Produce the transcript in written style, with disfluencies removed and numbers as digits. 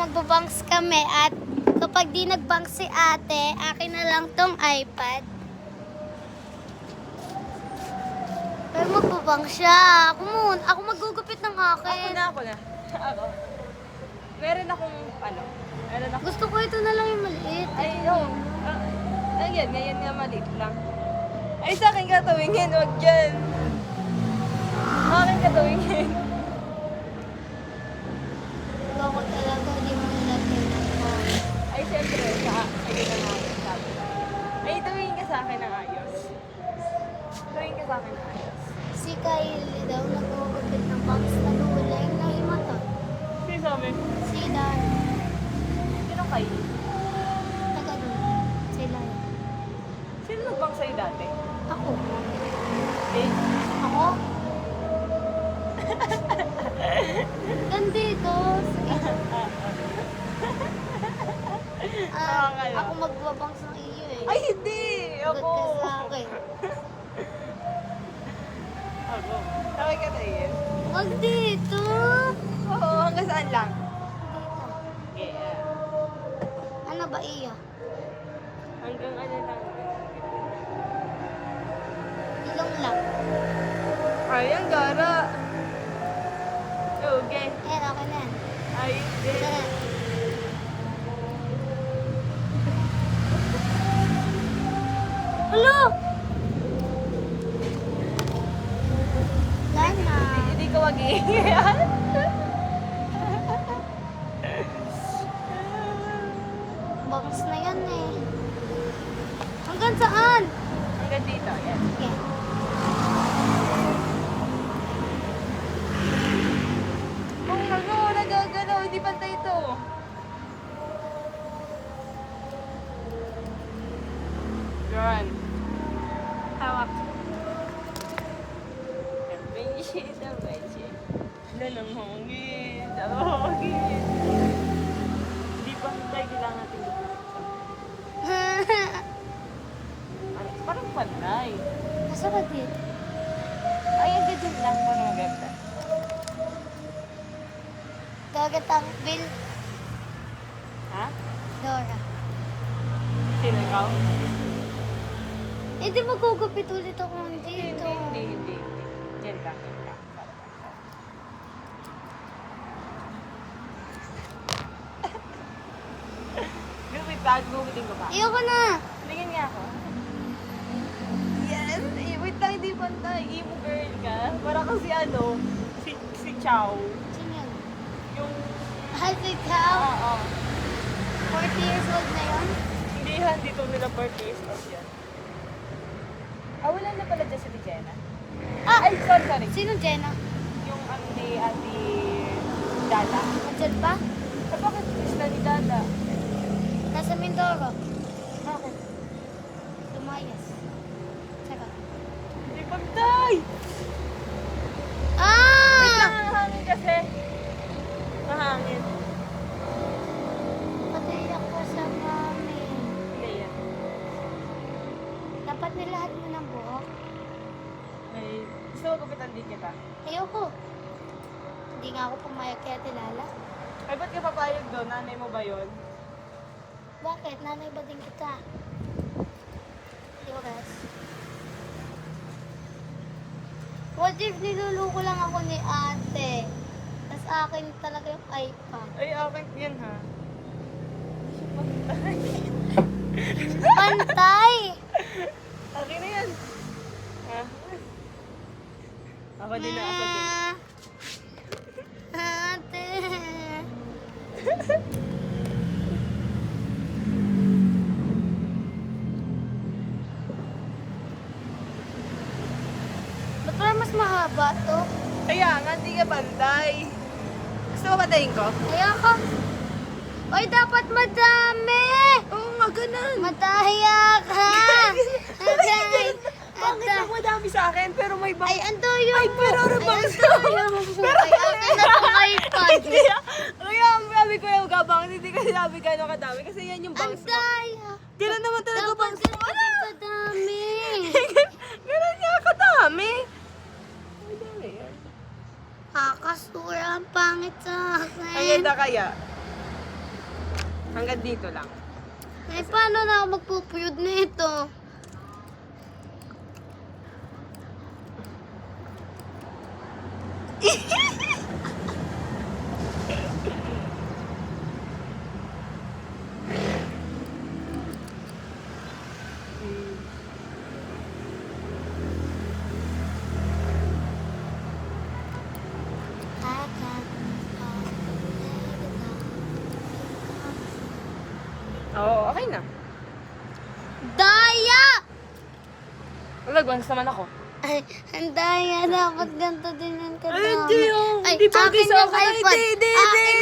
magbabanks kami at kapag di nagbanks si ate, akin na lang tong iPad. Pero magbabanks siya. Ako magugupit ng akin. Ako na. Ako. Meron akong, meron akong, Gusto ko ito na lang yung maliit. ay, no. Ngayon nga maliit lang. Ay, sa akin ka tuwingin, wag dyan. Sa akin ka tuwingin. Ako talaga, di mo nilagyan ako. Ay, siyempre, ayun na nga. Sabi. Ay, tuwingin ka sa akin ng ayos. Tuwingin ka sa akin ng ayos. Si Kylie daw nagugupit ng bangs na luling na himata. Sino sabi? Si Dan, Sino kayo? taga doon. Sila. Sino nagbang sa'yo dati? Ako. Eh, Ako? Nandito. Sige. Ako magbabangs ng iyo eh. ay, hindi! Sagot Ako! ka sa akin. Ako. Sabi ka tayo. Wag dito. Oo, hanggang saan lang? Dito. Yeah. Ano ba iyo? Hanggang ano lang. Ilong lang. Ay, ang gara. Okay. Okay na yan. Ay, hindi. Hello! Lana. Hindi ko mag-iingat. Bangs na yan eh. Hanggang saan? Hanggang dito, yan. Okay. Oh, nagagalaw. Hindi pantay ito. Yan. Hawak. Benji, sa benji. Lalang hangin. Hangin. Hindi pantay. Kailangan natin parang pantay. Nasa ba dito? Ay, ang ganyan lang. Parang maganda. Dagat ang Bill Ha? Dora. Sino ikaw? Hindi magugupit ulit ako dito. Hindi. Yan lang. Gupitin ko pa. Ayoko na. Tingin nga ako. Yes! Wait lang, hindi pantay. Emo girl ka. Para kasi si Chow. Sino yun? Yung, Has it how? oo. 40 years old na yun? Hindi ha, dito nila birthday stuff yan. Wala na pala dyan si Jenna. Ay, sorry. Sino Jenna? Yung ni Ate Dada. Andyan pa? Bakit isla ni Dada? Nasa Mindoro. Bakit? Lumayas. Tsaka. Hindi pantay! Wait Ah! lang, ang hangin kasi. Mahangin. Patay ako sa mami. Hindi yan. Dapat nilahat mo ng buhok. Ay, gusto mo gupitan din kita? Ayoko. Hindi nga ako pumayag kaya tilala. Ay, ba't ka papayag doon? Nanay mo ba yun? Bakit? Nanay ba din kita? Di ba guys? What if niluluko lang ako ni ate? Tapos akin talaga yung iPad. Ay, akin yan ha. Pantay. Pantay! Akin na yan. Ha? Ako din. Ate. Ba't parang mas mahaba to? Kaya nga, hindi ka pantay. Gusto mo patayin ko? Ayoko. Oy, dapat madami! Oo nga, ganun. Madaya ka! Aday! Bakit ang madami sa akin pero may bang... Ay, ando yun! Ay, pero ano bang... Pero ay, akin na itong iPad! Hindi ah. Kaya sabi ko yung gabang, hindi kasi sabi gano'ng kadami. Kasi yan yung bangs mo. Andaya! Kailan naman talaga Dapat bangs mo? ganito kadami! Ganun nga kadami. Madami yan. Kakasura ang pangit sa Ang akin. ganda kaya. Hanggang dito lang. Eh, paano na ako magpupuyod nito? Oo, okay na. Daya! Nagwans naman ako. Ay, ang daya. Dapat ganito din ang Ay, hindi oh. Ay, Hindi bagay akin sa yung akin. Ay, iPad. hindi, hindi, Akin hindi.